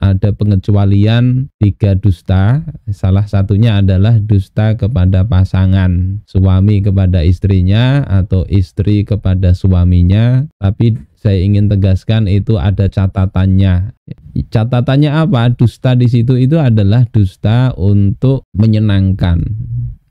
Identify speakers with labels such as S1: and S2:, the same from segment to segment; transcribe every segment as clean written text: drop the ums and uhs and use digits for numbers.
S1: ada pengecualian 3 dusta. Salah satunya adalah dusta kepada pasangan, suami kepada istrinya atau istri kepada suaminya. Tapi saya ingin tegaskan itu ada catatannya. Catatannya apa? Dusta di situ itu adalah dusta untuk menyenangkan,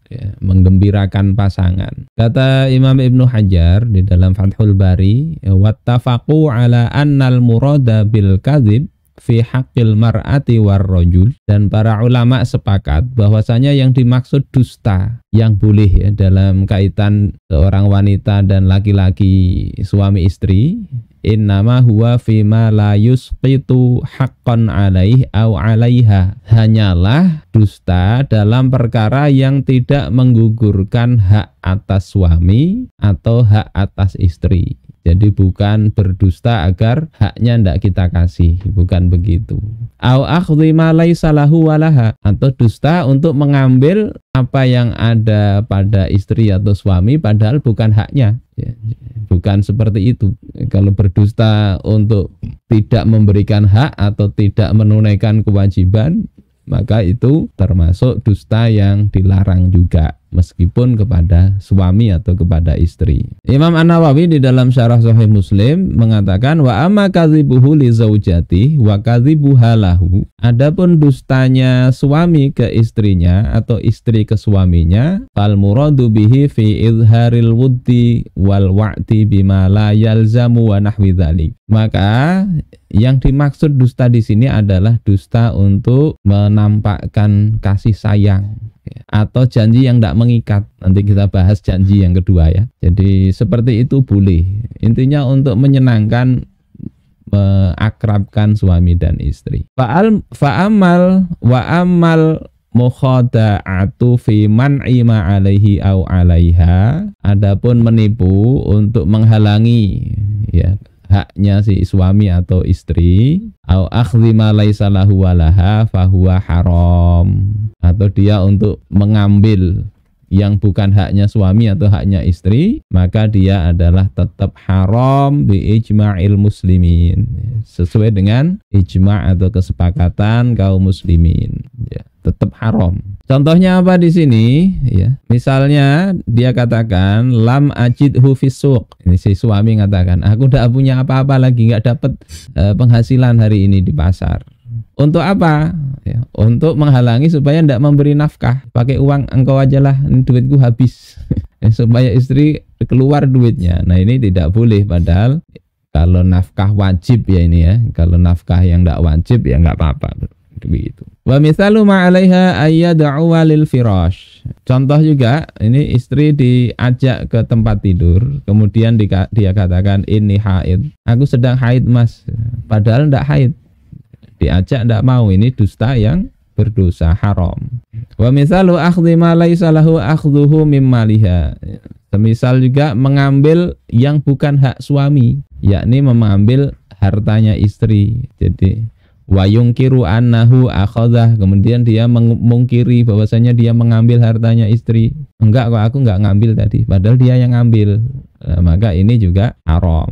S1: ya, menggembirakan pasangan. Kata Imam Ibnu Hajar di dalam Fathul Bari, wattafaqu ala annal murada bil kadzib fi haqqil mar'ati war rajul, dan para ulama sepakat bahwasanya yang dimaksud dusta yang boleh ya dalam kaitan seorang wanita dan laki-laki suami istri, innama huwa fima la yusqitu haqqan alaih au alaiha, hanyalah dusta dalam perkara yang tidak menggugurkan hak atas suami atau hak atas istri. Jadi bukan berdusta agar haknya tidak kita kasih, bukan begitu. Au akhdhi ma laisa lahu walaha, atau dusta untuk mengambil apa yang ada pada istri atau suami padahal bukan haknya. Ya, bukan seperti itu. Kalau berdusta untuk tidak memberikan hak atau tidak menunaikan kewajiban, maka itu termasuk dusta yang dilarang juga, meskipun kepada suami atau kepada istri. Imam An-Nawawi di dalam Syarah Sahih Muslim mengatakan, wa amma kadzibuhu li zaujati wa kadzibuha lahu, adapun dustanya suami ke istrinya atau istri ke suaminya, fal muradu bihi fi izharil wuddi wal wa'ti bima la yalzamu wa nahwi dzalik. Maka yang dimaksud dusta di sini adalah dusta untuk menampakkan kasih sayang atau janji yang tidak mengikat. Nanti kita bahas janji yang kedua ya. Jadi seperti itu boleh. Intinya untuk menyenangkan, mengakrabkan suami dan istri. Fa'amal wa amal mukhada'atu fi man'i ma alaihi au alaiha, adapun menipu untuk menghalangi ya haknya si suami atau istri, au akhdhi ma laisa lahu walaha fahuwa haram, atau dia untuk mengambil yang bukan haknya suami atau haknya istri, maka dia adalah tetap haram bi ijma'il muslimin, sesuai dengan ijma' atau kesepakatan kaum muslimin, ya, tetap haram. Contohnya apa di sini? Ya, misalnya dia katakan lam ajidhu fis suq. Ini si suami mengatakan, aku tidak punya apa-apa lagi, nggak dapat penghasilan hari ini di pasar. Untuk apa? Ya, untuk menghalangi supaya tidak memberi nafkah. Pakai uang engkau aja lah, ini duitku habis. Supaya istri keluar duitnya. Nah ini tidak boleh, padahal kalau nafkah wajib ya ini ya. Kalau nafkah yang tidak wajib ya nggak apa-apa. Begitu. Wa mithalu ma 'alaiha ayyad'u lil firash. Contoh juga, ini istri diajak ke tempat tidur, kemudian dia katakan ini haid. Aku sedang haid mas, padahal tidak haid. Diajak tidak mau, ini dusta yang berdosa, haram. Wa mithalu akhdhi ma laisa lahu akhdhuhu mim maliha. Semisal juga mengambil yang bukan hak suami, yakni mengambil hartanya istri. Jadi wa yungkiru annahu akhadhah, kemudian dia mengungkiri bahwasanya dia mengambil hartanya istri. Enggak kok, aku enggak ngambil tadi, padahal dia yang ngambil. Maka ini juga haram.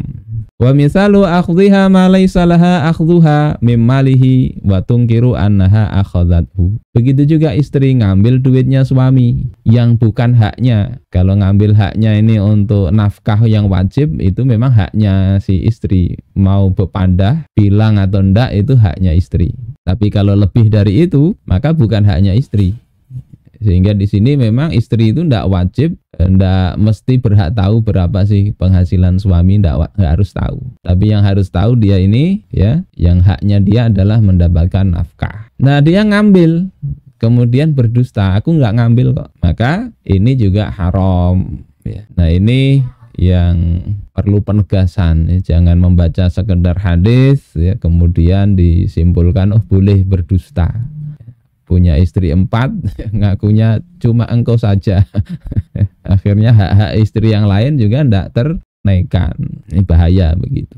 S1: Wa misalu akhdhiha ma laysa laha akhdhuha mim malihi wa tunkiru annaha akhadhathu. Begitu juga istri ngambil duitnya suami yang bukan haknya. Kalau ngambil haknya ini untuk nafkah yang wajib, itu memang haknya si istri. Mau berpandah, bilang atau enggak, itu haknya istri. Tapi kalau lebih dari itu, maka bukan haknya istri. Sehingga di sini memang istri itu tidak wajib, tidak mesti berhak tahu berapa sih penghasilan suami, tidak harus tahu. Tapi yang harus tahu dia ini ya, yang haknya dia adalah mendapatkan nafkah. Nah dia ngambil, kemudian berdusta, aku nggak ngambil kok. Maka ini juga haram. Ya. Nah ini yang perlu penegasan, ya. Jangan membaca sekedar hadis, ya, kemudian disimpulkan oh boleh berdusta. Punya istri 4, ngakunya cuma engkau saja. Akhirnya hak-hak istri yang lain juga tidak ternaikan. Ini bahaya begitu.